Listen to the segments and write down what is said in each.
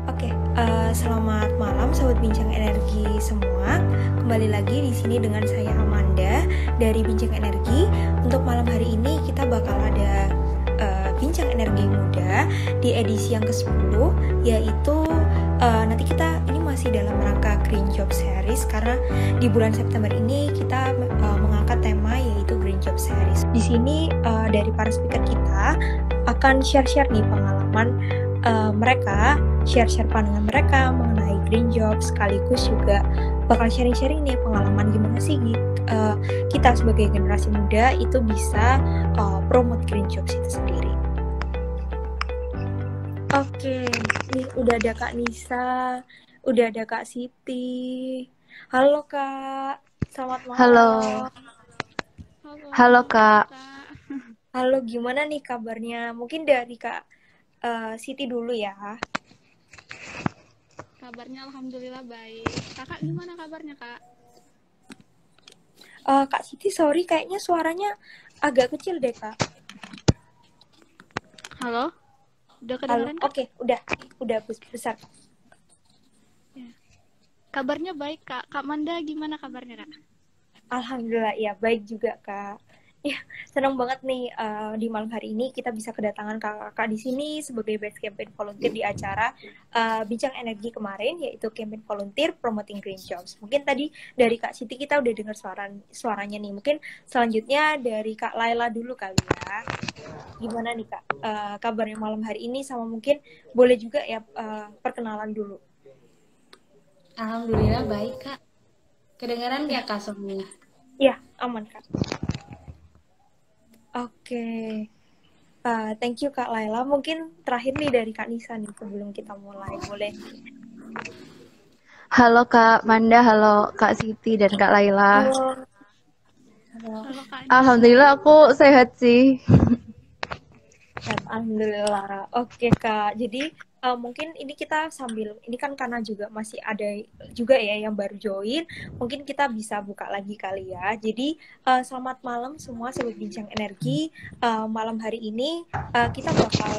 Oke, selamat malam Sobat Bincang Energi semua. Kembali lagi di sini dengan saya Amanda dari Bincang Energi. Untuk malam hari ini kita bakal ada Bincang Energi Muda di edisi yang ke-10, yaitu nanti kita ini masih dalam rangka Green Job Series karena di bulan September ini kita mengangkat tema yaitu Green Job Series. Di sini dari para speaker kita akan share-share nih pengalaman mereka, share-share pandangan mereka mengenai green job, sekaligus juga bakal sharing-sharing nih pengalaman gimana sih kita sebagai generasi muda itu bisa promote green jobs itu sendiri. Oke, nih udah ada Kak Nisa, udah ada Kak Siti. Halo Kak, selamat malam. Halo. Halo Kak. Halo, gimana nih kabarnya? Mungkin dari Kak Siti dulu ya. Kabarnya alhamdulillah baik. Kakak gimana kabarnya, Kak? Kak Siti, sorry kayaknya suaranya agak kecil deh, Kak. Halo? Udah kedengeran, Kak? Oke, udah besar. Ya. Kabarnya baik, Kak. Kak Manda gimana kabarnya, Kak? Alhamdulillah, ya baik juga, Kak. Ya, senang banget nih di malam hari ini kita bisa kedatangan kakak di sini sebagai best campaign volunteer di acara Bincang Energi kemarin, yaitu campaign volunteer promoting green jobs. Mungkin tadi dari Kak Siti kita udah dengar suaranya nih. Mungkin selanjutnya dari Kak Laila dulu kali ya. Gimana nih Kak kabarnya malam hari ini, sama mungkin boleh juga ya perkenalan dulu. Alhamdulillah baik Kak. Kedengaran ya Kak semua? Iya, aman Kak. Oke, thank you Kak Laila. Mungkin terakhir nih dari Kak Nisa nih sebelum kita mulai, boleh? Halo Kak Manda, halo Kak Siti dan Kak Laila. Halo. Halo, Kak Nisa. Alhamdulillah aku sehat sih. Alhamdulillah. Oke Kak, jadi mungkin ini kita sambil, ini kan karena juga masih ada juga ya yang baru join, mungkin kita bisa buka lagi kali ya. Jadi selamat malam semua Sobat Bincang Energi. Malam hari ini kita bakal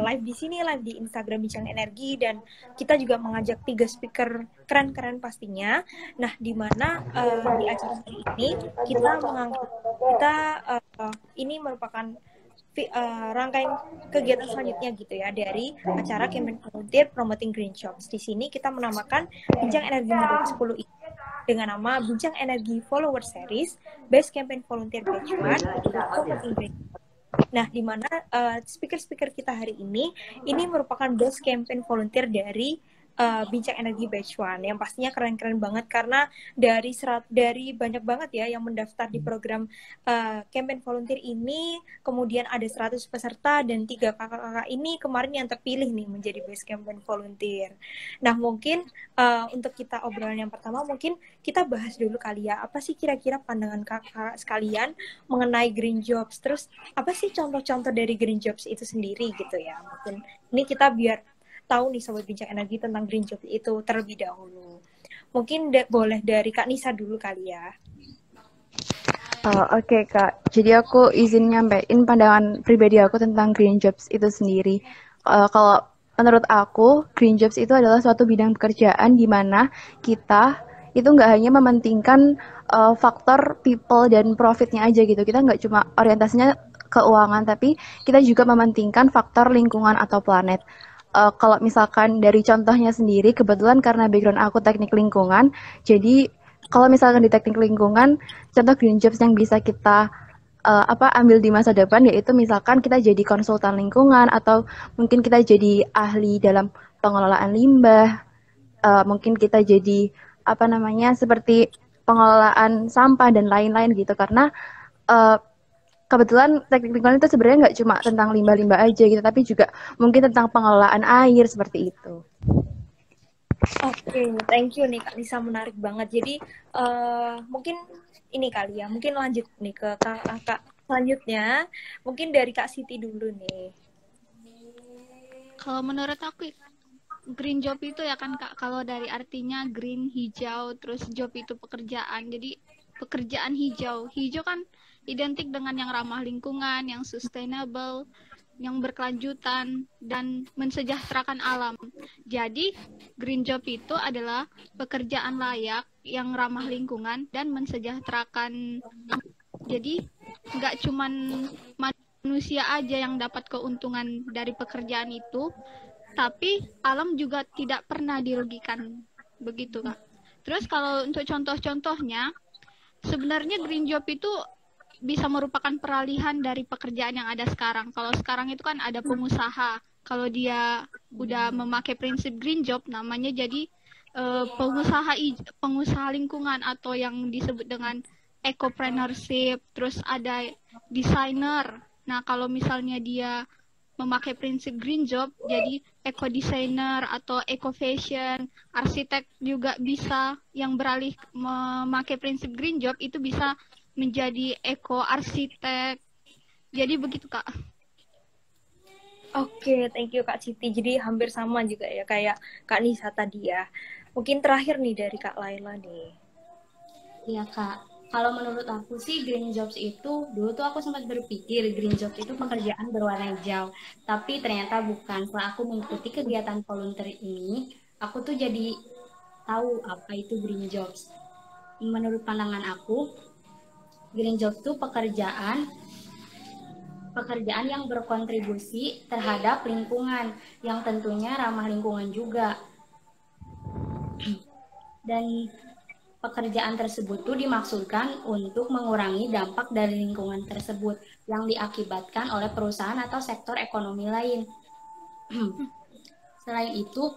live di sini, live di Instagram Bincang Energi, dan kita juga mengajak 3 speaker keren-keren pastinya. Nah, di mana di acara hari ini kita mengangkat, ini merupakan rangkaian kegiatan selanjutnya gitu ya dari acara campaign volunteer promoting green jobs. Di sini kita menamakan Bincang Energi Muda ke-10 ini dengan nama Bincang Energi Follower Series Best Campaign Volunteer Batch 1 Promoting Green Jobs. Nah, di mana speaker-speaker kita hari ini merupakan best campaign volunteer dari Bincang Energi Batch 1 yang pastinya keren-keren banget karena dari banyak banget ya yang mendaftar di program campaign volunteer ini, kemudian ada 100 peserta dan 3 kakak-kakak ini kemarin yang terpilih nih menjadi best campaign volunteer. Nah, mungkin untuk kita obrolan yang pertama mungkin kita bahas dulu kali ya, apa sih kira-kira pandangan kakak sekalian mengenai green jobs, terus apa sih contoh-contoh dari green jobs itu sendiri gitu ya. Mungkin ini kita biar tahu nih Sobat Bincang Energi tentang green job itu terlebih dahulu. Mungkin boleh dari Kak Nisa dulu kali ya. Oke Kak, jadi aku izin nyampein pandangan pribadi aku tentang green jobs itu sendiri. Kalau menurut aku, green jobs itu adalah suatu bidang pekerjaan di mana kita itu nggak hanya mementingkan faktor people dan profitnya aja gitu. Kita nggak cuma orientasinya keuangan, tapi kita juga mementingkan faktor lingkungan atau planet. Kalau misalkan dari contohnya sendiri, kebetulan karena background aku teknik lingkungan, jadi kalau misalkan di teknik lingkungan, contoh green jobs yang bisa kita ambil di masa depan yaitu misalkan kita jadi konsultan lingkungan atau mungkin kita jadi ahli dalam pengelolaan limbah, mungkin kita jadi seperti pengelolaan sampah dan lain-lain gitu, karena kebetulan teknik lingkungan itu sebenarnya nggak cuma tentang limbah-limbah aja gitu, tapi juga mungkin tentang pengelolaan air seperti itu. Oke, thank you nih Kak Nisa, menarik banget. Jadi mungkin ini kali ya, mungkin lanjut nih ke kakak selanjutnya. Mungkin dari Kak Siti dulu nih. Kalau menurut aku green job itu ya kan Kak, kalau dari artinya green hijau, terus job itu pekerjaan. Jadi pekerjaan hijau kan identik dengan yang ramah lingkungan, yang sustainable, yang berkelanjutan dan mensejahterakan alam. Jadi, green job itu adalah pekerjaan layak yang ramah lingkungan dan mensejahterakan. Jadi, nggak cuman manusia aja yang dapat keuntungan dari pekerjaan itu, tapi alam juga tidak pernah dirugikan. Begitu, Kak. Terus kalau untuk contoh-contohnya, sebenarnya green job itu bisa merupakan peralihan dari pekerjaan yang ada sekarang. Kalau sekarang itu kan ada pengusaha. Kalau dia udah memakai prinsip green job, namanya jadi pengusaha lingkungan atau yang disebut dengan ecopreneurship. Terus ada desainer. Nah, kalau misalnya dia memakai prinsip green job, jadi eco designer atau eco fashion, arsitek juga bisa yang beralih memakai prinsip green job itu bisa menjadi eco arsitek. Jadi begitu, Kak. Oke, thank you Kak Siti. Jadi hampir sama juga ya kayak Kak Nisa tadi ya. Mungkin terakhir nih dari Kak Laila nih. Iya Kak, kalau menurut aku sih green jobs itu, dulu tuh aku sempat berpikir green jobs itu pekerjaan berwarna hijau. Tapi ternyata bukan. Setelah aku mengikuti kegiatan volunteer ini, aku tuh jadi tahu apa itu green jobs. Menurut pandangan aku, green jobs itu pekerjaan yang berkontribusi terhadap lingkungan, yang tentunya ramah lingkungan juga. Dan pekerjaan tersebut tuh dimaksudkan untuk mengurangi dampak dari lingkungan tersebut yang diakibatkan oleh perusahaan atau sektor ekonomi lain. Selain itu,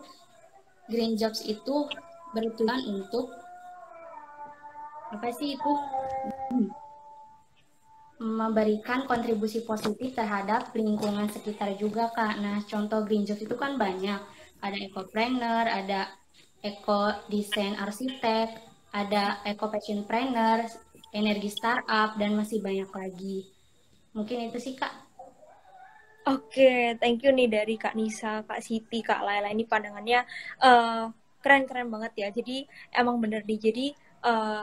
green jobs itu bertujuan untuk memberikan kontribusi positif terhadap lingkungan sekitar juga, Kak. Nah, contoh green jobs itu kan banyak. Ada ecopreneur, ada eco design arsitek, ada eco fashion planner, energi startup, dan masih banyak lagi. Mungkin itu sih, Kak. Oke, thank you nih dari Kak Nisa, Kak Siti, Kak Laila. Ini pandangannya keren-keren banget ya. Jadi emang bener nih. Jadi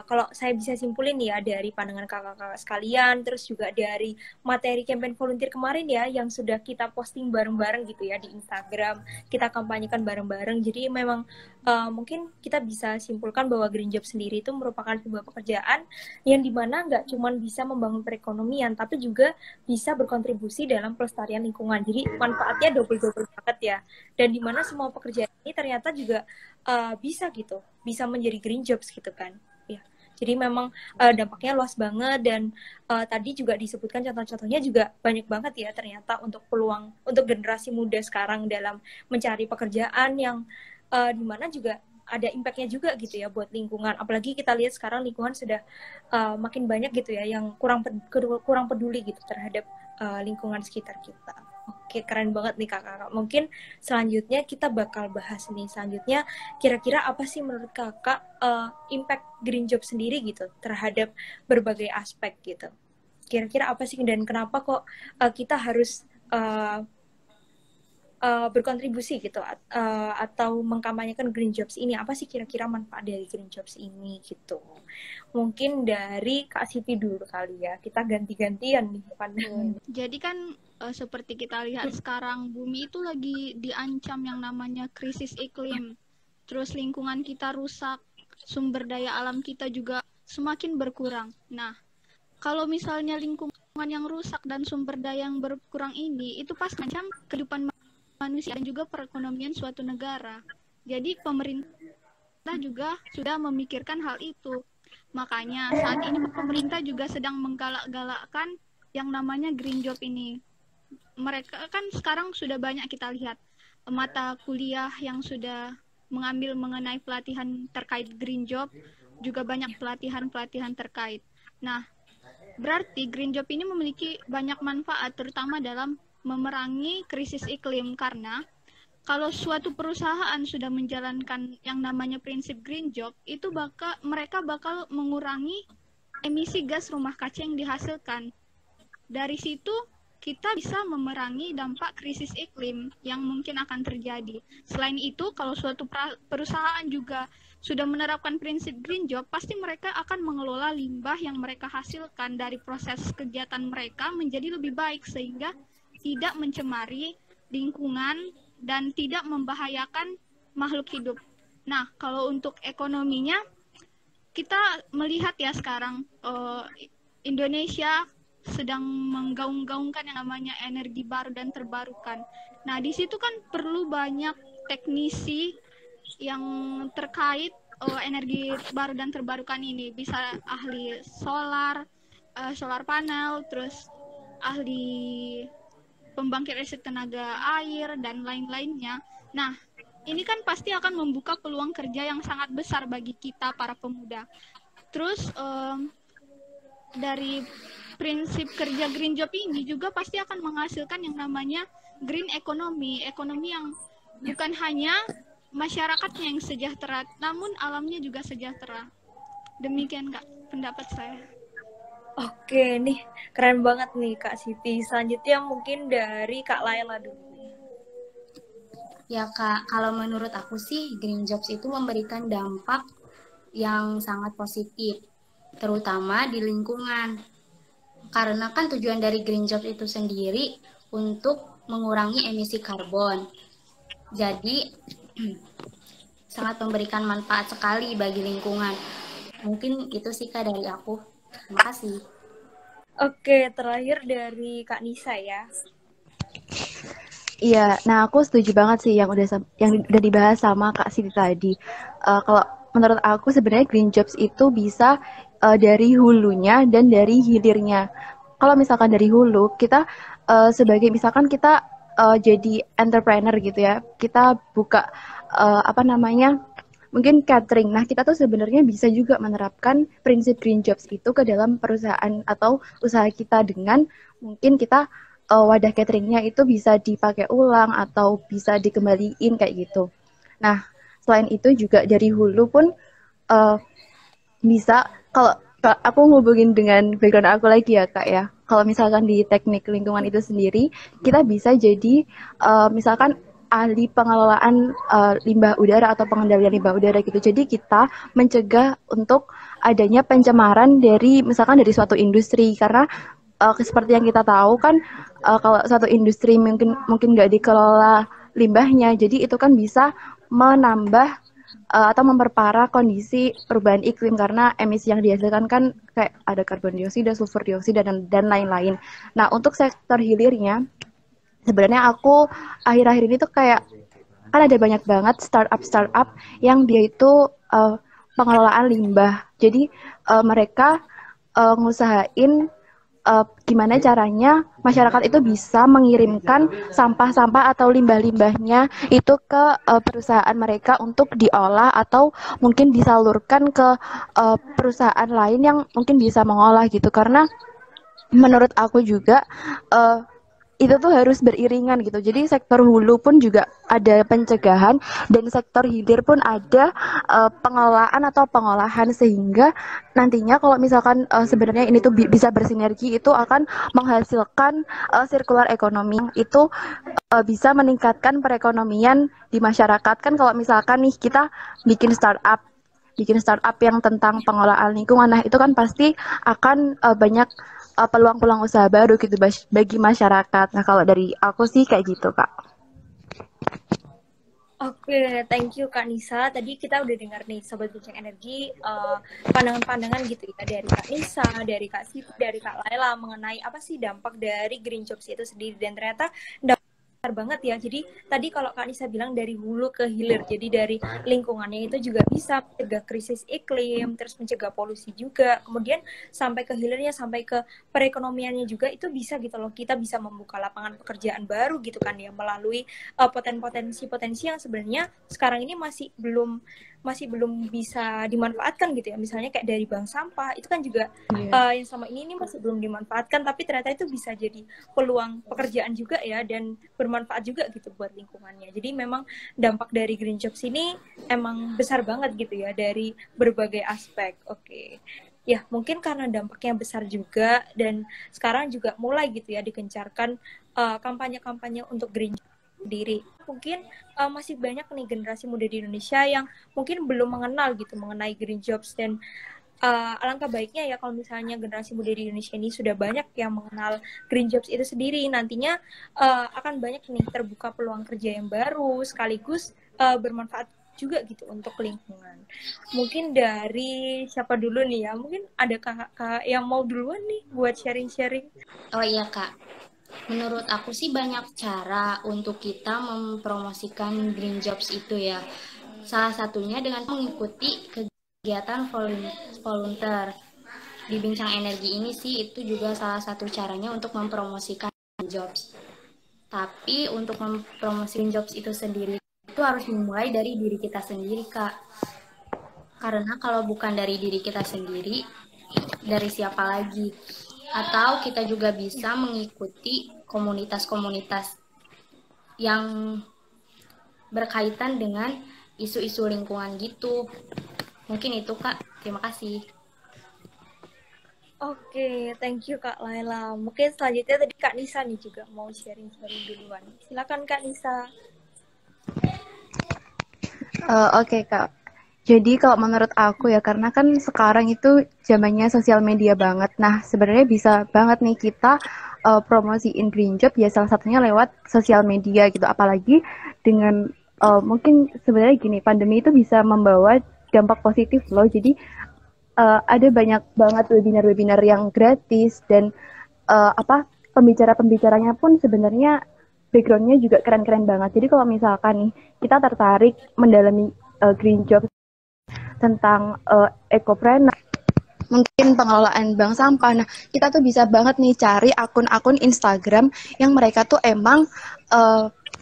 kalau saya bisa simpulin ya dari pandangan kakak-kakak sekalian, terus juga dari materi campaign volunteer kemarin ya, yang sudah kita posting bareng-bareng gitu ya di Instagram, kita kampanyekan bareng-bareng. Jadi memang mungkin kita bisa simpulkan bahwa green job sendiri itu merupakan sebuah pekerjaan yang dimana nggak cuma bisa membangun perekonomian, tapi juga bisa berkontribusi dalam pelestarian lingkungan. Jadi manfaatnya double-double banget ya. Dan dimana semua pekerjaan ini ternyata juga bisa gitu, bisa menjadi green jobs gitu kan. Ya. Jadi memang dampaknya luas banget dan tadi juga disebutkan contoh-contohnya juga banyak banget ya ternyata untuk peluang untuk generasi muda sekarang dalam mencari pekerjaan yang dimana juga ada impact-nya juga gitu ya buat lingkungan. Apalagi kita lihat sekarang lingkungan sudah makin banyak gitu ya yang kurang peduli gitu terhadap lingkungan sekitar kita. Oke, keren banget nih kakak. Mungkin selanjutnya kita bakal bahas nih. Selanjutnya kira-kira apa sih menurut kakak impact green job sendiri gitu terhadap berbagai aspek gitu. Kira-kira apa sih dan kenapa kok kita harus berkontribusi gitu atau mengkampanyekan green jobs ini, apa sih kira-kira manfaat dari green jobs ini gitu. Mungkin dari Kak Siti dulu kali ya, kita ganti-gantian nih pandangan. Jadi kan seperti kita lihat sekarang bumi itu lagi diancam yang namanya krisis iklim, terus lingkungan kita rusak, sumber daya alam kita juga semakin berkurang. Nah, kalau misalnya lingkungan yang rusak dan sumber daya yang berkurang ini itu pas mengancam kehidupan manusia dan juga perekonomian suatu negara. Jadi pemerintah juga sudah memikirkan hal itu. Makanya saat ini pemerintah juga sedang menggalak-galakkan yang namanya green job ini. Mereka kan sekarang sudah banyak kita lihat mata kuliah yang sudah mengambil mengenai pelatihan terkait green job, juga banyak pelatihan-pelatihan terkait. Nah, berarti green job ini memiliki banyak manfaat terutama dalam memerangi krisis iklim, karena kalau suatu perusahaan sudah menjalankan yang namanya prinsip green job, itu mereka bakal mengurangi emisi gas rumah kaca yang dihasilkan. Dari situ kita bisa memerangi dampak krisis iklim yang mungkin akan terjadi. Selain itu, kalau suatu perusahaan juga sudah menerapkan prinsip green job, pasti mereka akan mengelola limbah yang mereka hasilkan dari proses kegiatan mereka menjadi lebih baik sehingga tidak mencemari lingkungan dan tidak membahayakan makhluk hidup. Nah, kalau untuk ekonominya, kita melihat ya sekarang Indonesia sedang menggaung-gaungkan yang namanya energi baru dan terbarukan. Nah, di situ kan perlu banyak teknisi yang terkait energi baru dan terbarukan ini. Bisa ahli solar panel, terus ahli pembangkit listrik tenaga air, dan lain-lainnya. Nah, ini kan pasti akan membuka peluang kerja yang sangat besar bagi kita para pemuda. Terus dari prinsip kerja green job ini juga pasti akan menghasilkan yang namanya green economy, ekonomi yang bukan hanya masyarakatnya yang sejahtera, namun alamnya juga sejahtera. Demikian Kak pendapat saya. Oke nih, keren banget nih Kak Siti. Selanjutnya mungkin dari Kak Laila dulu. Ya Kak, kalau menurut aku sih green jobs itu memberikan dampak yang sangat positif, terutama di lingkungan. Karena kan tujuan dari green jobs itu sendiri untuk mengurangi emisi karbon. Jadi sangat memberikan manfaat sekali bagi lingkungan. Mungkin itu sih Kak dari aku. Terima kasih. Oke, terakhir dari Kak Nisa ya. Iya, nah aku setuju banget sih yang udah dibahas sama Kak Siti tadi. Kalau menurut aku sebenarnya green jobs itu bisa dari hulunya dan dari hilirnya. Kalau misalkan dari hulu, kita sebagai misalkan kita jadi entrepreneur gitu ya, kita buka mungkin catering. Nah, kita tuh sebenarnya bisa juga menerapkan prinsip green jobs itu ke dalam perusahaan atau usaha kita dengan mungkin kita wadah cateringnya itu bisa dipakai ulang atau bisa dikembaliin kayak gitu. Nah, selain itu juga dari hulu pun bisa, kalau aku ngubungin dengan background aku lagi ya Kak ya. Kalau misalkan di teknik lingkungan itu sendiri, kita bisa jadi misalkan ahli pengelolaan limbah udara atau pengendalian limbah udara gitu. Jadi kita mencegah untuk adanya pencemaran dari misalkan dari suatu industri, karena seperti yang kita tahu kan kalau suatu industri mungkin nggak dikelola limbahnya, jadi itu kan bisa menambah atau memperparah kondisi perubahan iklim karena emisi yang dihasilkan kan kayak ada karbon dioksida, sulfur dioksida dan lain-lain. Nah, untuk sektor hilirnya sebenarnya aku akhir-akhir ini tuh kayak kan ada banyak banget startup yang dia itu pengelolaan limbah. Jadi mereka ngusahain gimana caranya masyarakat itu bisa mengirimkan sampah-sampah atau limbah-limbahnya itu ke perusahaan mereka untuk diolah atau mungkin disalurkan ke perusahaan lain yang mungkin bisa mengolah gitu. Karena menurut aku juga itu tuh harus beriringan gitu. Jadi sektor hulu pun juga ada pencegahan dan sektor hilir pun ada pengelolaan atau pengolahan, sehingga nantinya kalau misalkan sebenarnya ini tuh bisa bersinergi, itu akan menghasilkan sirkular ekonomi itu bisa meningkatkan perekonomian di masyarakat. Kan kalau misalkan nih kita bikin startup yang tentang pengelolaan lingkungan, nah itu kan pasti akan banyak peluang-peluang usaha baru gitu bagi masyarakat. Nah, kalau dari aku sih kayak gitu, Kak. Oke, thank you Kak Nisa. Tadi kita udah dengar nih Sobat Bincang Energi pandangan-pandangan gitu ya dari Kak Nisa, dari Kak Siti, dari Kak Laila mengenai apa sih dampak dari green jobs itu sendiri, dan ternyata besar banget ya. Jadi tadi kalau Kak Nisa bilang dari hulu ke hilir, jadi dari lingkungannya itu juga bisa mencegah krisis iklim, terus mencegah polusi juga, kemudian sampai ke hilirnya, sampai ke perekonomiannya juga itu bisa gitu loh. Kita bisa membuka lapangan pekerjaan baru gitu kan ya, melalui potensi-potensi yang sebenarnya sekarang ini masih belum bisa dimanfaatkan gitu ya. Misalnya kayak dari bank sampah itu kan juga yang sama ini masih belum dimanfaatkan, tapi ternyata itu bisa jadi peluang pekerjaan juga ya, dan bermanfaat juga gitu buat lingkungannya. Jadi memang dampak dari green jobs ini emang besar banget gitu ya dari berbagai aspek. Oke. Ya, mungkin karena dampaknya besar juga, dan sekarang juga mulai gitu ya dikencarkan kampanye-kampanye untuk green jobs sendiri. Mungkin masih banyak nih generasi muda di Indonesia yang mungkin belum mengenal gitu mengenai green jobs, dan alangkah baiknya ya kalau misalnya generasi muda di Indonesia ini sudah banyak yang mengenal green jobs itu sendiri. Nantinya akan banyak nih terbuka peluang kerja yang baru, sekaligus bermanfaat juga gitu untuk lingkungan. Mungkin dari siapa dulu nih ya? Mungkin ada kakak yang mau duluan nih buat sharing-sharing. Oh iya Kak, menurut aku sih banyak cara untuk kita mempromosikan green jobs itu ya. Salah satunya dengan mengikuti kegiatan volunteer. Di Bincang Energi ini sih itu juga salah satu caranya untuk mempromosikan jobs. Tapi untuk mempromosikan jobs itu sendiri itu harus dimulai dari diri kita sendiri, Kak. Karena kalau bukan dari diri kita sendiri, dari siapa lagi? Atau kita juga bisa mengikuti komunitas-komunitas yang berkaitan dengan isu-isu lingkungan gitu. Mungkin itu, Kak. Terima kasih. Oke, thank you Kak Laila. Mungkin selanjutnya tadi Kak Nisa nih juga mau sharing-sharing duluan. Silakan Kak Nisa. Oke, Kak. Jadi kalau menurut aku ya, karena kan sekarang itu zamannya sosial media banget. Nah, sebenarnya bisa banget nih kita promosiin green job ya salah satunya lewat sosial media gitu. Apalagi dengan mungkin sebenarnya gini, pandemi itu bisa membawa dampak positif loh. Jadi ada banyak banget webinar-webinar yang gratis dan pembicara-pembicaranya pun sebenarnya backgroundnya juga keren-keren banget. Jadi kalau misalkan nih kita tertarik mendalami green job tentang ekopreneur, mungkin pengelolaan bank sampah. Nah, kita tuh bisa banget nih cari akun-akun Instagram yang mereka tuh emang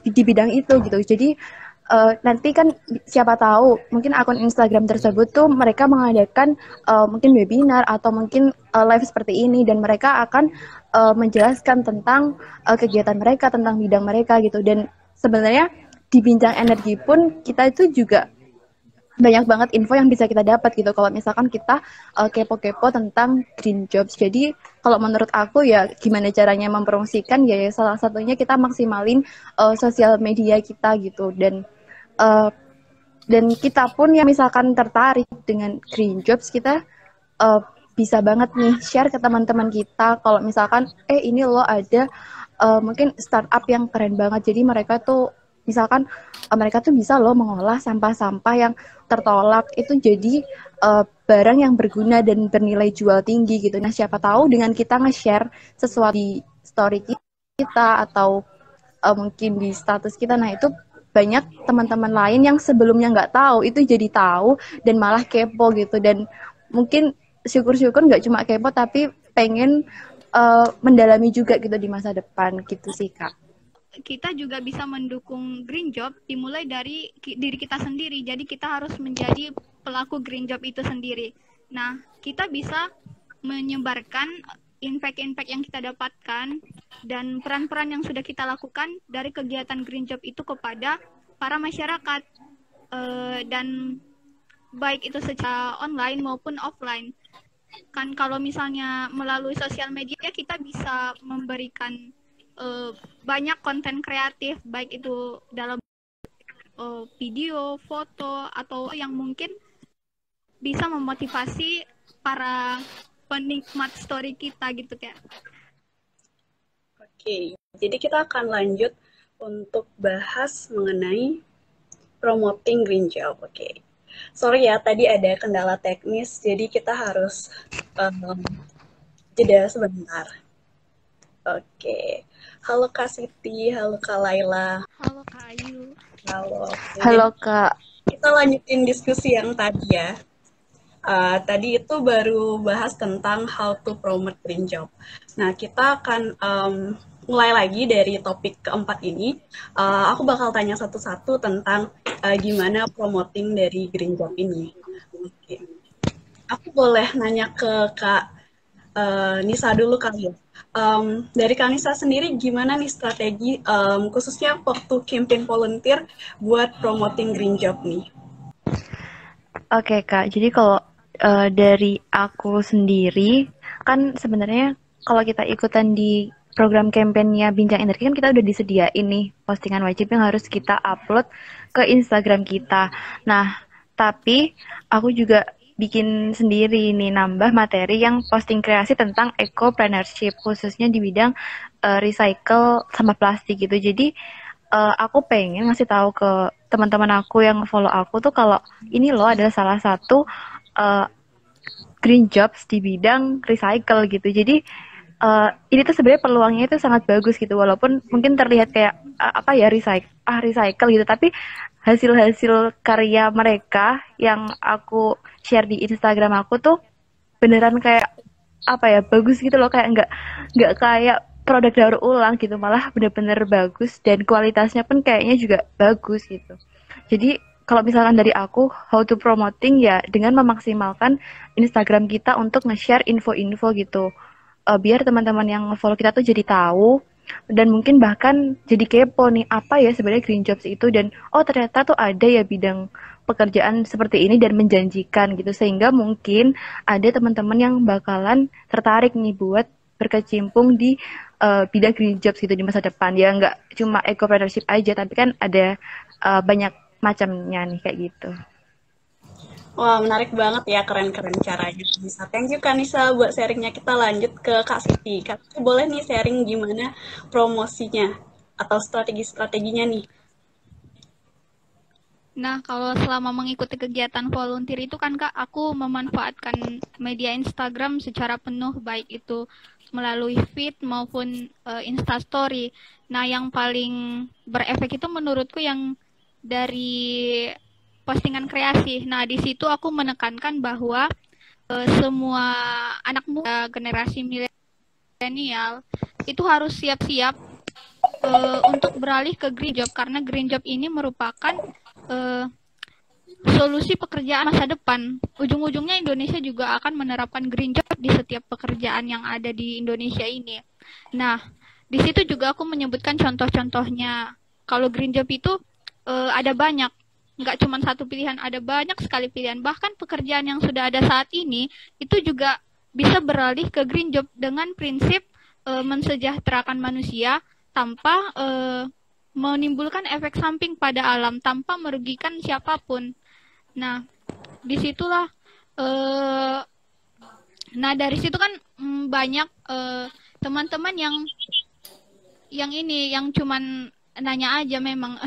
di bidang itu gitu. Jadi nanti kan siapa tahu mungkin akun Instagram tersebut tuh mereka mengadakan mungkin webinar atau mungkin live seperti ini dan mereka akan menjelaskan tentang kegiatan mereka, tentang bidang mereka gitu. Dan sebenarnya di Bincang Energi pun kita itu juga banyak banget info yang bisa kita dapat gitu kalau misalkan kita kepo-kepo tentang green jobs. Jadi kalau menurut aku ya gimana caranya mempromosikan ya salah satunya kita maksimalin sosial media kita gitu dan kita pun yang misalkan tertarik dengan green jobs kita bisa banget nih share ke teman-teman kita kalau misalkan ini loh ada mungkin startup yang keren banget. Jadi mereka tuh misalkan mereka tuh bisa loh mengolah sampah-sampah yang tertolak itu jadi barang yang berguna dan bernilai jual tinggi gitu. Nah siapa tahu dengan kita nge-share sesuatu di story kita atau mungkin di status kita, nah itu banyak teman-teman lain yang sebelumnya nggak tahu itu jadi tahu dan malah kepo gitu. Dan mungkin syukur-syukur nggak cuma kepo tapi pengen mendalami juga gitu di masa depan gitu sih Kak. Kita juga bisa mendukung green job dimulai dari diri kita sendiri. Jadi kita harus menjadi pelaku green job itu sendiri. Nah, kita bisa menyebarkan impact-impact yang kita dapatkan dan peran-peran yang sudah kita lakukan dari kegiatan green job itu kepada para masyarakat dan baik itu secara online maupun offline. Kan kalau misalnya melalui sosial media kita bisa memberikan banyak konten kreatif baik itu dalam video, foto atau yang mungkin bisa memotivasi para penikmat story kita gitu kayak. Oke, jadi kita akan lanjut untuk bahas mengenai promoting green job. Oke. Sorry ya, tadi ada kendala teknis, jadi kita harus jeda sebentar. Oke. Halo Kak Siti, halo Kak Laila. Halo Kak Ayu. Halo. Halo Kak. Kita lanjutin diskusi yang tadi ya. Tadi itu baru bahas tentang how to promote green job. Nah, kita akan mulai lagi dari topik keempat ini. Aku bakal tanya satu-satu tentang gimana promoting dari green job ini. Oke. Aku boleh nanya ke Kak Nisa dulu kali ya. Dari Kak Nisa sendiri gimana nih strategi khususnya waktu campaign volunteer buat promoting green job nih? Oke Kak, jadi kalau dari aku sendiri kan sebenarnya kalau kita ikutan di program kampanyenya Bincang Energi kan kita udah disediain nih postingan wajib yang harus kita upload ke Instagram kita. Nah, tapi aku juga bikin sendiri nih nambah materi yang posting kreasi tentang ecopreneurship khususnya di bidang recycle sama plastik gitu. Jadi aku pengen ngasih tahu ke teman-teman aku yang follow aku tuh kalau ini loh adalah salah satu uh, green jobs di bidang recycle gitu. Jadi ini tuh sebenarnya peluangnya itu sangat bagus gitu, walaupun mungkin terlihat kayak apa ya recycle gitu, tapi hasil-hasil karya mereka yang aku share di Instagram aku tuh beneran kayak apa ya bagus gitu loh, kayak nggak kayak produk daur ulang gitu, malah bener-bener bagus dan kualitasnya pun kayaknya juga bagus gitu. Jadi kalau misalkan dari aku how to promoting ya dengan memaksimalkan Instagram kita untuk nge-share info-info gitu. Biar teman-teman yang follow kita tuh jadi tahu dan mungkin bahkan jadi kepo nih apa ya sebenarnya green jobs itu, dan oh ternyata tuh ada ya bidang pekerjaan seperti ini dan menjanjikan gitu, sehingga mungkin ada teman-teman yang bakalan tertarik nih buat berkecimpung di bidang green jobs gitu di masa depan ya, nggak cuma ecopreneurship aja tapi kan ada banyak macamnya nih kayak gitu. Wah, menarik banget ya, keren-keren caranya bisa. Thank you Kanisa buat sharingnya. Kita lanjut ke Kak Siti. Kak Siti boleh nih sharing gimana promosinya atau strategi-strateginya nih? Nah, kalau selama mengikuti kegiatan volunteer itu kan Kak, aku memanfaatkan media Instagram secara penuh, baik itu melalui feed maupun Instastory. Nah, yang paling berefek itu menurutku yang dari postingan kreasi. Nah, di situ aku menekankan bahwa semua anak muda generasi milenial itu harus siap-siap untuk beralih ke green job, karena green job ini merupakan solusi pekerjaan masa depan. Ujung-ujungnya Indonesia juga akan menerapkan green job di setiap pekerjaan yang ada di Indonesia ini. Nah, di situ juga aku menyebutkan contoh-contohnya. Kalau green job itu ada banyak, nggak cuma satu pilihan, ada banyak sekali pilihan. Bahkan pekerjaan yang sudah ada saat ini itu juga bisa beralih ke green job dengan prinsip mensejahterakan manusia tanpa menimbulkan efek samping pada alam, tanpa merugikan siapapun. Nah, disitulah nah dari situ kan banyak teman-teman yang cuman nanya aja, memang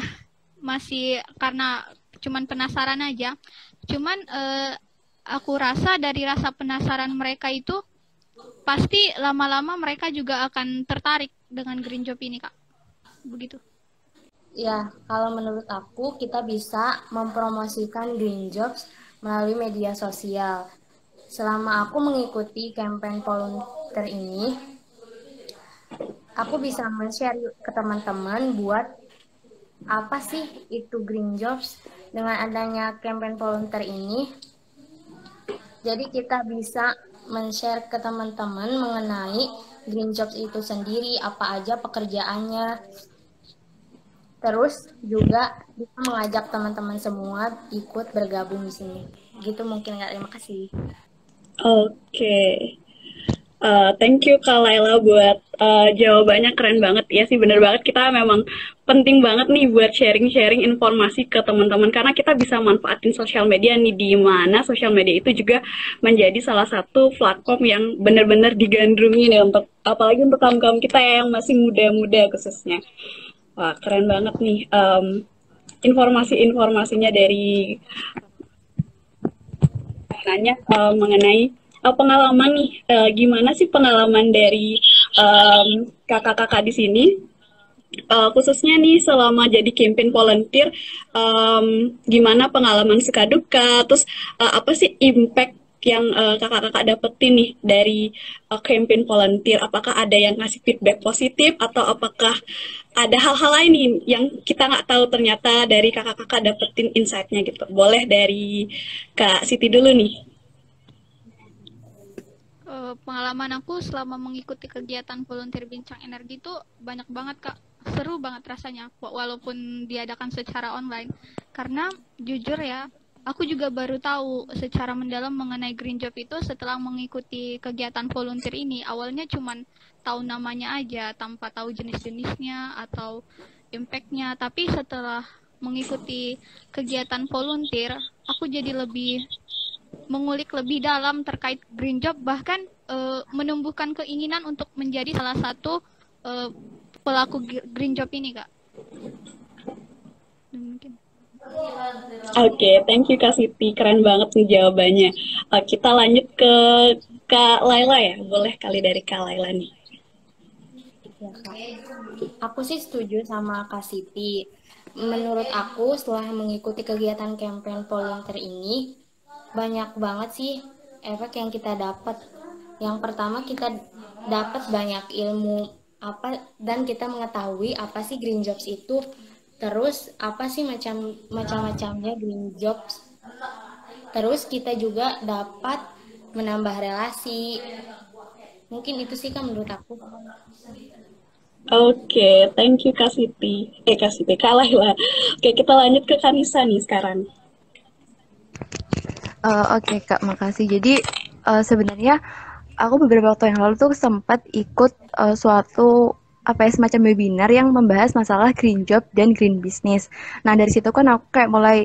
masih karena cuman penasaran aja. Cuman aku rasa dari rasa penasaran mereka itu pasti lama-lama mereka juga akan tertarik dengan green job ini, Kak. Begitu. Ya, kalau menurut aku kita bisa mempromosikan green jobs melalui media sosial. Selama aku mengikuti campaign volunteer ini, aku bisa men-share ke teman-teman buat apa sih itu green jobs. Dengan adanya campaign volunteer ini, jadi kita bisa men-share ke teman-teman mengenai green jobs itu sendiri, apa aja pekerjaannya. Terus juga bisa mengajak teman-teman semua ikut bergabung di sini. Gitu mungkin, Kak. Terima kasih. Oke. Thank you Kak Laila buat jawabannya, keren banget. Ya sih, bener banget, kita memang penting banget nih buat sharing-sharing informasi ke teman-teman, karena kita bisa manfaatin sosial media nih, di mana sosial media itu juga menjadi salah satu platform yang benar-benar digandrungi nih, untuk apalagi untuk kaum-kaum kita yang masih muda-muda khususnya. Wah, keren banget nih informasi-informasinya dari nanya mengenai pengalaman nih, gimana sih pengalaman dari kakak-kakak di sini, khususnya nih selama jadi campaign volunteer, gimana pengalaman suka duka, terus apa sih impact yang kakak-kakak dapetin nih dari campaign volunteer? Apakah ada yang ngasih feedback positif, atau apakah ada hal-hal lain nih yang kita nggak tahu ternyata dari kakak-kakak dapetin insight-nya gitu? Boleh dari Kak Siti dulu nih. Pengalaman aku selama mengikuti kegiatan volunteer Bincang Energi itu banyak banget, Kak. Seru banget rasanya, walaupun diadakan secara online. Karena jujur ya, aku juga baru tahu secara mendalam mengenai green job itu setelah mengikuti kegiatan volunteer ini. Awalnya cuman tahu namanya aja, tanpa tahu jenis-jenisnya atau impact-nya. Tapi setelah mengikuti kegiatan volunteer, aku jadi lebih mengulik lebih dalam terkait green job, bahkan menumbuhkan keinginan untuk menjadi salah satu pelaku green job ini, Kak. Oke, thank you Kak Siti. Keren banget nih jawabannya. Kita lanjut ke Kak Laila ya. Boleh kali dari Kak Laila nih. Ya, Kak. Aku sih setuju sama Kak Siti. Menurut aku setelah mengikuti kegiatan campaign volunteer ini, banyak banget sih efek yang kita dapat. Yang pertama kita dapat banyak ilmu apa dan kita mengetahui apa sih green jobs itu. Terus apa sih macam-macamnya green jobs. Terus kita juga dapat menambah relasi. Mungkin itu sih kan menurut aku. Oke, thank you Kak Siti. Kak Siti, Kak Laila. Oke, kita lanjut ke Kanisa nih sekarang. Oke Kak, makasih. Jadi sebenarnya aku beberapa waktu yang lalu tuh sempat ikut suatu apa ya semacam webinar yang membahas masalah green job dan green business. Nah dari situ kan aku kayak mulai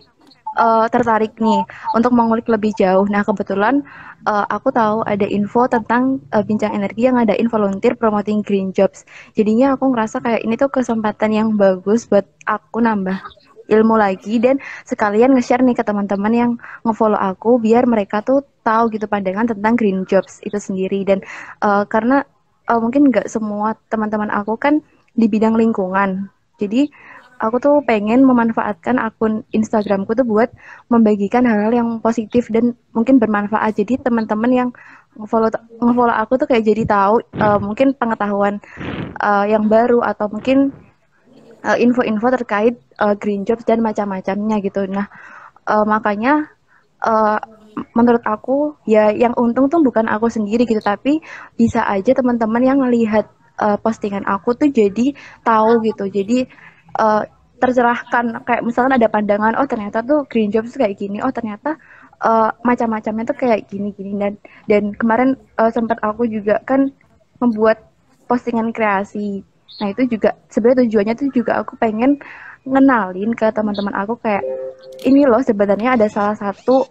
tertarik nih untuk mengulik lebih jauh. Nah kebetulan aku tahu ada info tentang bincang energi yang ngadain volunteer promoting green jobs. Jadinya aku ngerasa kayak ini tuh kesempatan yang bagus buat aku nambah ilmu lagi dan sekalian nge-share nih ke teman-teman yang nge-follow aku biar mereka tuh tahu gitu pandangan tentang green jobs itu sendiri dan karena mungkin nggak semua teman-teman aku kan di bidang lingkungan. Jadi aku tuh pengen memanfaatkan akun Instagramku tuh buat membagikan hal-hal yang positif dan mungkin bermanfaat. Jadi teman-teman yang nge-follow aku tuh kayak jadi tahu mungkin pengetahuan yang baru atau mungkin info-info terkait green jobs dan macam-macamnya gitu. Nah, makanya uh, menurut aku ya yang untung tuh bukan aku sendiri gitu, tapi bisa aja teman-teman yang melihat postingan aku tuh jadi tahu gitu. Jadi uh, tercerahkan kayak misalkan ada pandangan oh ternyata tuh green jobs tuh kayak gini, oh ternyata macam-macamnya tuh kayak gini-gini dan kemarin sempat aku juga kan membuat postingan kreasi. Nah itu juga sebenarnya tujuannya tuh juga aku pengen ngenalin ke teman-teman aku kayak ini loh sebenarnya ada salah satu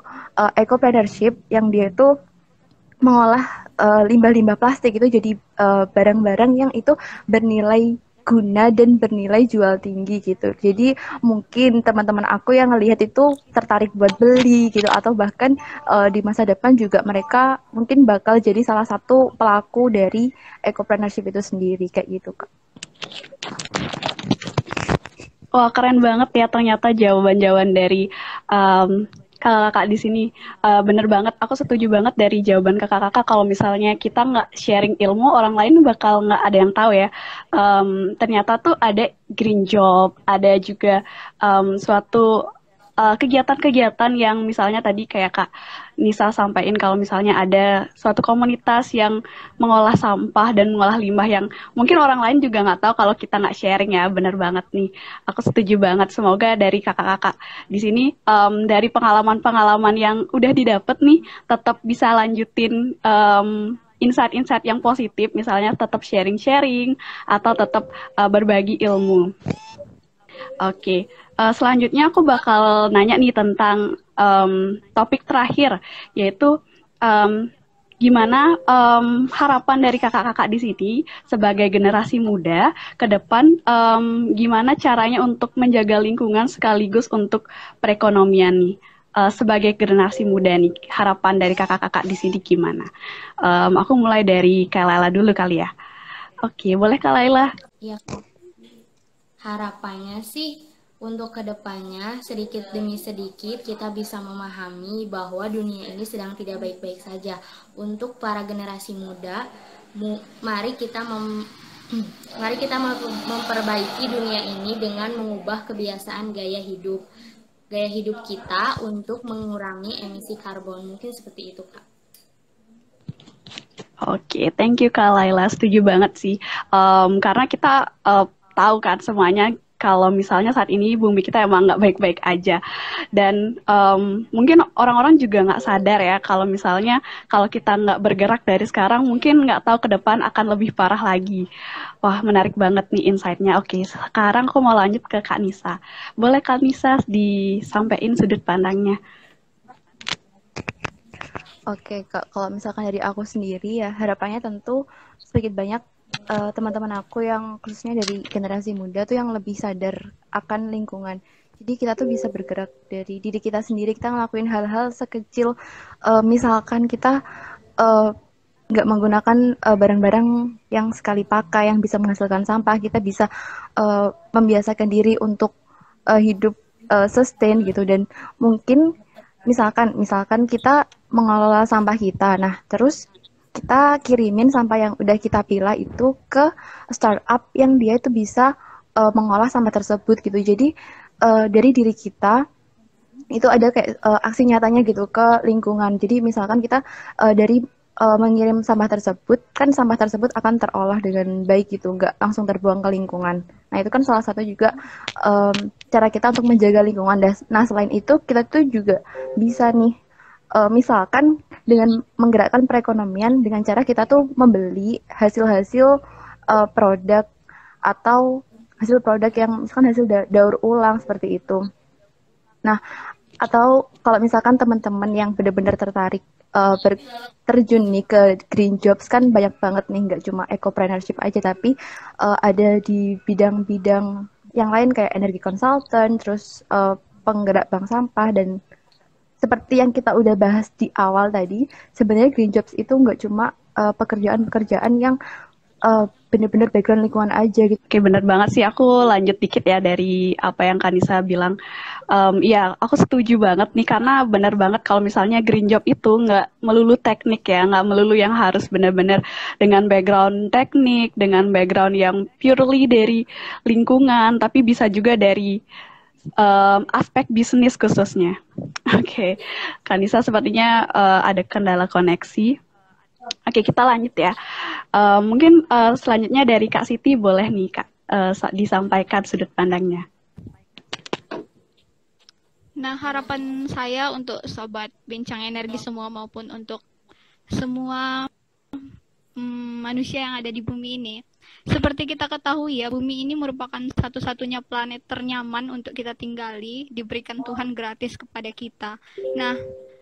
ecopreneurship yang dia itu mengolah limbah-limbah plastik itu jadi barang-barang yang itu bernilai guna dan bernilai jual tinggi gitu. Jadi mungkin teman-teman aku yang ngelihat itu tertarik buat beli gitu atau bahkan di masa depan juga mereka mungkin bakal jadi salah satu pelaku dari ecopreneurship itu sendiri kayak gitu Kak. Wah, keren banget ya ternyata jawaban-jawaban dari kakak-kakak di sini. Bener banget, aku setuju banget dari jawaban kakak-kakak kalau misalnya kita nggak sharing ilmu, orang lain bakal nggak ada yang tahu ya. Ternyata tuh ada green job, ada juga suatu kegiatan-kegiatan yang misalnya tadi kayak Kak Nisa sampaikan kalau misalnya ada suatu komunitas yang mengolah sampah dan mengolah limbah yang mungkin orang lain juga nggak tahu kalau kita nggak sharing ya, bener banget nih. Aku setuju banget, semoga dari kakak-kakak di sini dari pengalaman-pengalaman yang udah didapat nih tetap bisa lanjutin insight-insight yang positif, misalnya tetap sharing-sharing atau tetap berbagi ilmu. Oke, selanjutnya aku bakal nanya nih tentang topik terakhir, yaitu gimana harapan dari kakak-kakak di sini sebagai generasi muda ke depan, gimana caranya untuk menjaga lingkungan sekaligus untuk perekonomian nih. Sebagai generasi muda nih, harapan dari kakak-kakak di sini gimana? Aku mulai dari Kak Laila dulu kali ya. Oke, boleh Kak Laila? Iya, Kak. Harapannya sih untuk kedepannya sedikit demi sedikit kita bisa memahami bahwa dunia ini sedang tidak baik-baik saja. Untuk para generasi muda, mari kita memperbaiki dunia ini dengan mengubah kebiasaan gaya hidup kita untuk mengurangi emisi karbon. Mungkin seperti itu, Kak. Oke, thank you Kak Laila, setuju banget sih. Karena kita tahu kan semuanya kalau misalnya saat ini bumi kita emang nggak baik-baik aja. Dan mungkin orang-orang juga nggak sadar ya kalau misalnya kalau kita nggak bergerak dari sekarang mungkin nggak tahu ke depan akan lebih parah lagi. Wah, menarik banget nih insight-nya. Oke, sekarang aku mau lanjut ke Kak Nisa. Boleh Kak Nisa disampaikan sudut pandangnya? Oke Kak, kalau misalkan dari aku sendiri ya harapannya tentu sedikit banyak teman-teman aku yang khususnya dari generasi muda tuh yang lebih sadar akan lingkungan. Jadi kita tuh bisa bergerak dari diri kita sendiri, kita ngelakuin hal-hal sekecil, misalkan kita nggak menggunakan barang-barang yang sekali pakai yang bisa menghasilkan sampah, kita bisa membiasakan diri untuk hidup sustain gitu. Dan mungkin misalkan kita mengelola sampah kita, nah terus kita kirimin sampah yang udah kita pilah itu ke startup yang dia itu bisa mengolah sampah tersebut gitu. Jadi dari diri kita itu ada kayak aksi nyatanya gitu ke lingkungan. Jadi misalkan kita dari mengirim sampah tersebut, kan sampah tersebut akan terolah dengan baik gitu, nggak langsung terbuang ke lingkungan. Nah itu kan salah satu juga cara kita untuk menjaga lingkungan. Nah selain itu kita tuh juga bisa nih misalkan dengan menggerakkan perekonomian dengan cara kita tuh membeli hasil-hasil produk atau hasil produk yang misalkan hasil daur ulang seperti itu. Nah, atau kalau misalkan teman-teman yang benar-benar tertarik terjun nih ke green jobs, kan banyak banget nih, nggak cuma ecopreneurship aja, tapi ada di bidang-bidang yang lain kayak energi consultant, terus penggerak bank sampah, dan seperti yang kita udah bahas di awal tadi, sebenarnya green jobs itu nggak cuma pekerjaan-pekerjaan yang benar-benar background lingkungan aja gitu. Oke, benar banget sih. Aku lanjut dikit ya dari apa yang Kanisa bilang. Ya, aku setuju banget nih, karena benar banget kalau misalnya green job itu nggak melulu teknik ya, nggak melulu yang harus benar-benar dengan background teknik, dengan background yang purely dari lingkungan, tapi bisa juga dari aspek bisnis khususnya. Oke, Kanisa sepertinya ada kendala koneksi. Oke, kita lanjut ya. Mungkin selanjutnya dari Kak Siti boleh nih Kak disampaikan sudut pandangnya. Nah, harapan saya untuk sobat bincang energi semua maupun untuk semua manusia yang ada di bumi ini. Seperti kita ketahui ya, bumi ini merupakan satu-satunya planet ternyaman untuk kita tinggali, diberikan Tuhan gratis kepada kita. Nah,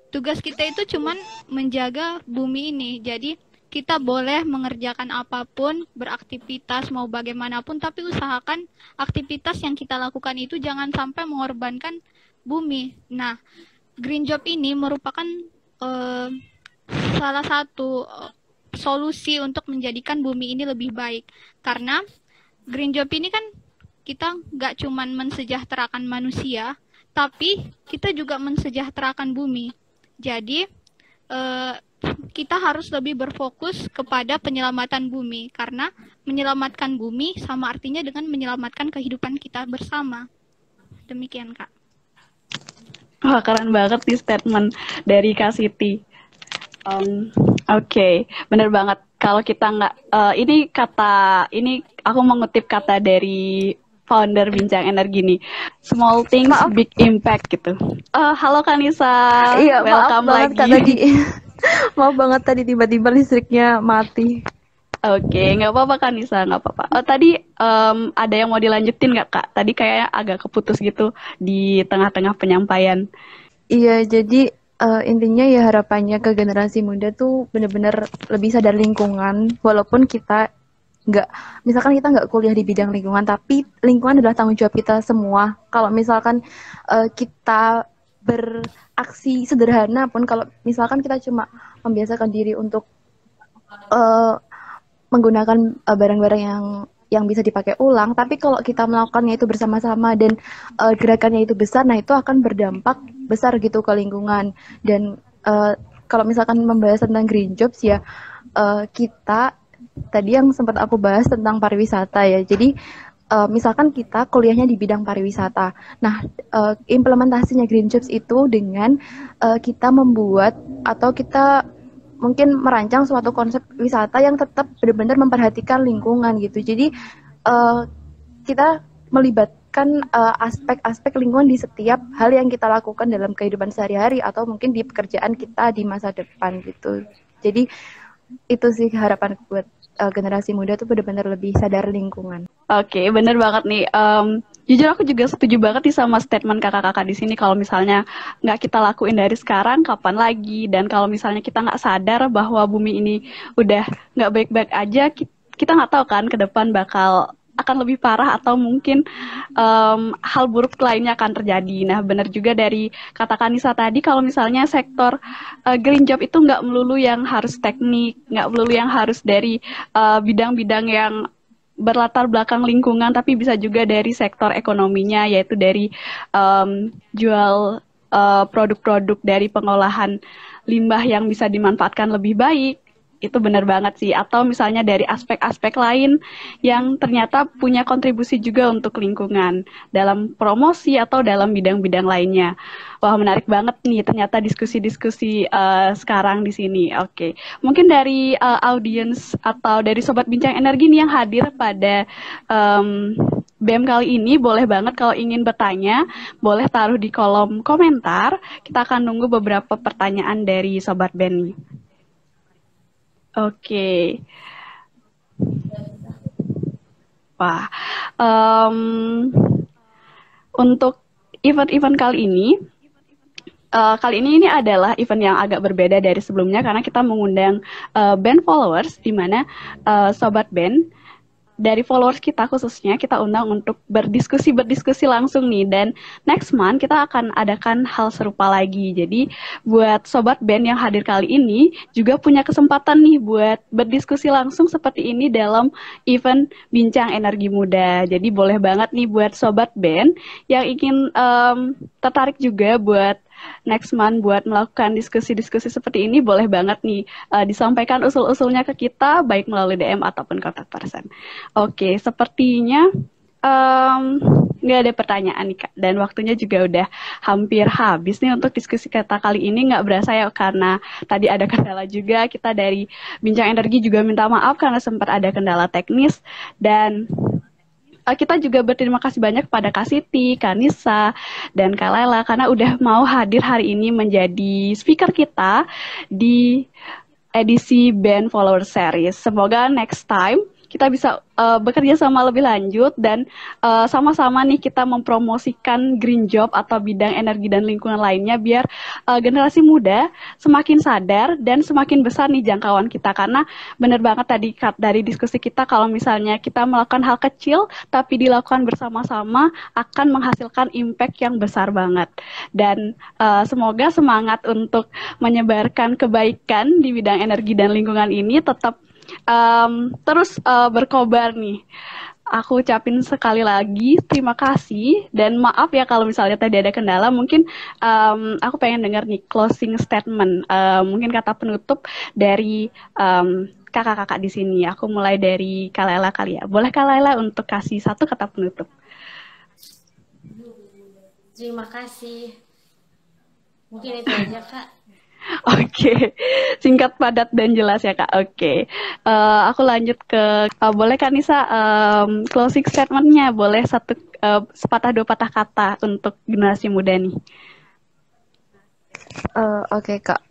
tugas kita itu cuman menjaga bumi ini. Jadi kita boleh mengerjakan apapun, beraktivitas mau bagaimanapun, tapi usahakan aktivitas yang kita lakukan itu jangan sampai mengorbankan bumi. Nah, green job ini merupakan salah satu solusi untuk menjadikan bumi ini lebih baik. Karena green job ini kan kita nggak cuman mensejahterakan manusia, tapi kita juga mensejahterakan bumi. Jadi kita harus lebih berfokus kepada penyelamatan bumi, karena menyelamatkan bumi sama artinya dengan menyelamatkan kehidupan kita bersama. Demikian, Kak. Wah, keren banget nih statement dari Kak Siti. Oke, bener banget. Kalau kita nggak, ini aku mengutip kata dari founder Bincang Energi nih, small things, big impact gitu. Halo Kanisa, Iya, welcome maaf banget lagi. Kak tadi. Maaf banget tadi tiba-tiba listriknya mati. Oke, nggak apa-apa Kanisa, nggak apa-apa. Tadi ada yang mau dilanjutin nggak Kak? Tadi kayaknya agak keputus gitu di tengah-tengah penyampaian. Iya, jadi intinya ya harapannya ke generasi muda tuh benar-benar lebih sadar lingkungan, walaupun kita misalkan kita nggak kuliah di bidang lingkungan, tapi lingkungan adalah tanggung jawab kita semua. Kalau misalkan kita beraksi sederhana pun, kalau misalkan kita cuma membiasakan diri untuk menggunakan barang-barang yang bisa dipakai ulang, tapi kalau kita melakukannya itu bersama-sama dan gerakannya itu besar, nah itu akan berdampak besar gitu ke lingkungan. Dan kalau misalkan membahas tentang green jobs ya, kita tadi yang sempat aku bahas tentang pariwisata ya. Jadi misalkan kita kuliahnya di bidang pariwisata. Nah, implementasinya green jobs itu dengan kita membuat atau kita mungkin merancang suatu konsep wisata yang tetap benar-benar memperhatikan lingkungan gitu. Jadi kita melibatkan aspek-aspek lingkungan di setiap hal yang kita lakukan dalam kehidupan sehari-hari atau mungkin di pekerjaan kita di masa depan gitu. Jadi itu sih harapan buat generasi muda tuh benar-benar lebih sadar lingkungan. Oke, bener banget nih. Jujur aku juga setuju banget nih sama statement kakak-kakak di sini. Kalau misalnya nggak kita lakuin dari sekarang, kapan lagi? Dan kalau misalnya kita nggak sadar bahwa bumi ini udah nggak baik-baik aja, kita nggak tahu kan ke depan bakal akan lebih parah atau mungkin hal buruk lainnya akan terjadi. Nah, benar juga dari kata Kanisa tadi, kalau misalnya sektor green job itu nggak melulu yang harus teknik, nggak melulu yang harus dari bidang-bidang yang berlatar belakang lingkungan, tapi bisa juga dari sektor ekonominya, yaitu dari jual produk-produk dari pengolahan limbah yang bisa dimanfaatkan lebih baik. Itu benar banget sih. Atau misalnya dari aspek-aspek lain yang ternyata punya kontribusi juga untuk lingkungan dalam promosi atau dalam bidang-bidang lainnya. Wah, menarik banget nih ternyata diskusi-diskusi sekarang di sini. Oke. Mungkin dari audiens atau dari Sobat Bincang Energi nih yang hadir pada BEM kali ini, boleh banget kalau ingin bertanya, boleh taruh di kolom komentar. Kita akan nunggu beberapa pertanyaan dari Sobat BEM nih. Oke. Wah, untuk event-event kali ini adalah event yang agak berbeda dari sebelumnya karena kita mengundang band followers, di mana Sobat Band dari followers kita khususnya kita undang untuk berdiskusi langsung nih, dan next month kita akan adakan hal serupa lagi. Jadi buat Sobat Band yang hadir kali ini juga punya kesempatan nih buat berdiskusi langsung seperti ini dalam event Bincang Energi Muda. Jadi boleh banget nih buat Sobat Band yang ingin tertarik juga buat next month buat melakukan diskusi-diskusi seperti ini, boleh banget nih disampaikan usul-usulnya ke kita baik melalui DM ataupun kontak person. Oke, sepertinya nggak ada pertanyaan nih Kak, dan waktunya juga udah hampir habis nih untuk diskusi kita kali ini. Nggak berasa ya karena tadi ada kendala juga, kita dari Bincang Energi juga minta maaf karena sempat ada kendala teknis, dan kita juga berterima kasih banyak kepada Kak Siti, Kak Nisa, dan Kak Laila karena udah mau hadir hari ini menjadi speaker kita di edisi Band Follower Series. Semoga next time kita bisa bekerja sama lebih lanjut dan sama-sama nih kita mempromosikan green job atau bidang energi dan lingkungan lainnya biar generasi muda semakin sadar dan semakin besar nih jangkauan kita. Karena benar banget tadi dari diskusi kita, kalau misalnya kita melakukan hal kecil tapi dilakukan bersama-sama akan menghasilkan impact yang besar banget. Dan semoga semangat untuk menyebarkan kebaikan di bidang energi dan lingkungan ini tetap terus berkobar nih. Aku ucapin sekali lagi terima kasih dan maaf ya kalau misalnya tadi ada kendala. Mungkin aku pengen dengar nih closing statement, mungkin kata penutup dari kakak-kakak di sini. Aku mulai dari Kak Laila kali ya. Boleh Kak Laila untuk kasih satu kata penutup? Terima kasih. Mungkin itu aja Kak. Oke, singkat, padat, dan jelas ya Kak. Oke, aku lanjut ke, boleh Kak Nisa closing statement-nya, boleh satu sepatah dua patah kata untuk generasi muda nih. Oke Kak,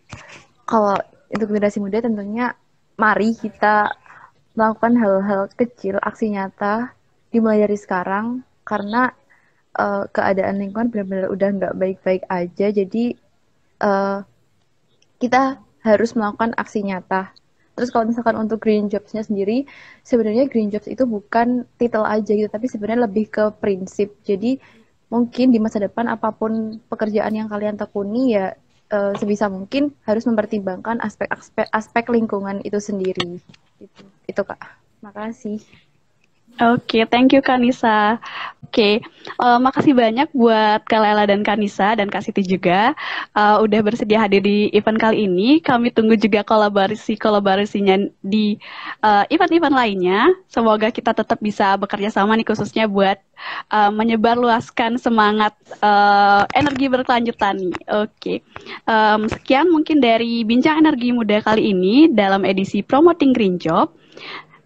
kalau untuk generasi muda tentunya mari kita melakukan hal-hal kecil, aksi nyata, dimulai dari sekarang, karena keadaan lingkungan benar-benar udah nggak baik-baik aja, jadi kita harus melakukan aksi nyata. Terus kalau misalkan untuk green jobs-nya sendiri, sebenarnya green jobs itu bukan titel aja gitu, tapi sebenarnya lebih ke prinsip. Jadi mungkin di masa depan apapun pekerjaan yang kalian tekuni ya sebisa mungkin harus mempertimbangkan aspek lingkungan itu sendiri. Itu Kak. Makasih. Oke, thank you Kak Nisa. Oke, makasih banyak buat Kak Laila dan Kak Nisa dan Kak Siti juga udah bersedia hadir di event kali ini. Kami tunggu juga kolaborasinya di event-event lainnya. Semoga kita tetap bisa bekerja sama nih, khususnya buat menyebarluaskan semangat energi berkelanjutan nih. Oke, sekian mungkin dari Bincang Energi Muda kali ini dalam edisi Promoting Green Job.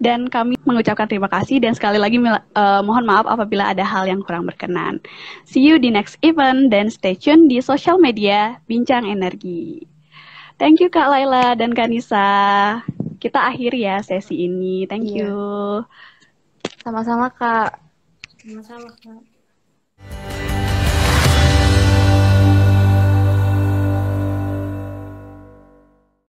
Dan kami mengucapkan terima kasih dan sekali lagi mohon maaf apabila ada hal yang kurang berkenan. See you di next event dan stay tune di sosial media Bincang Energi. Thank you Kak Laila dan Kak Nisa. Kita akhiri ya sesi ini. Thank you. Sama-sama Kak. Sama-sama Kak.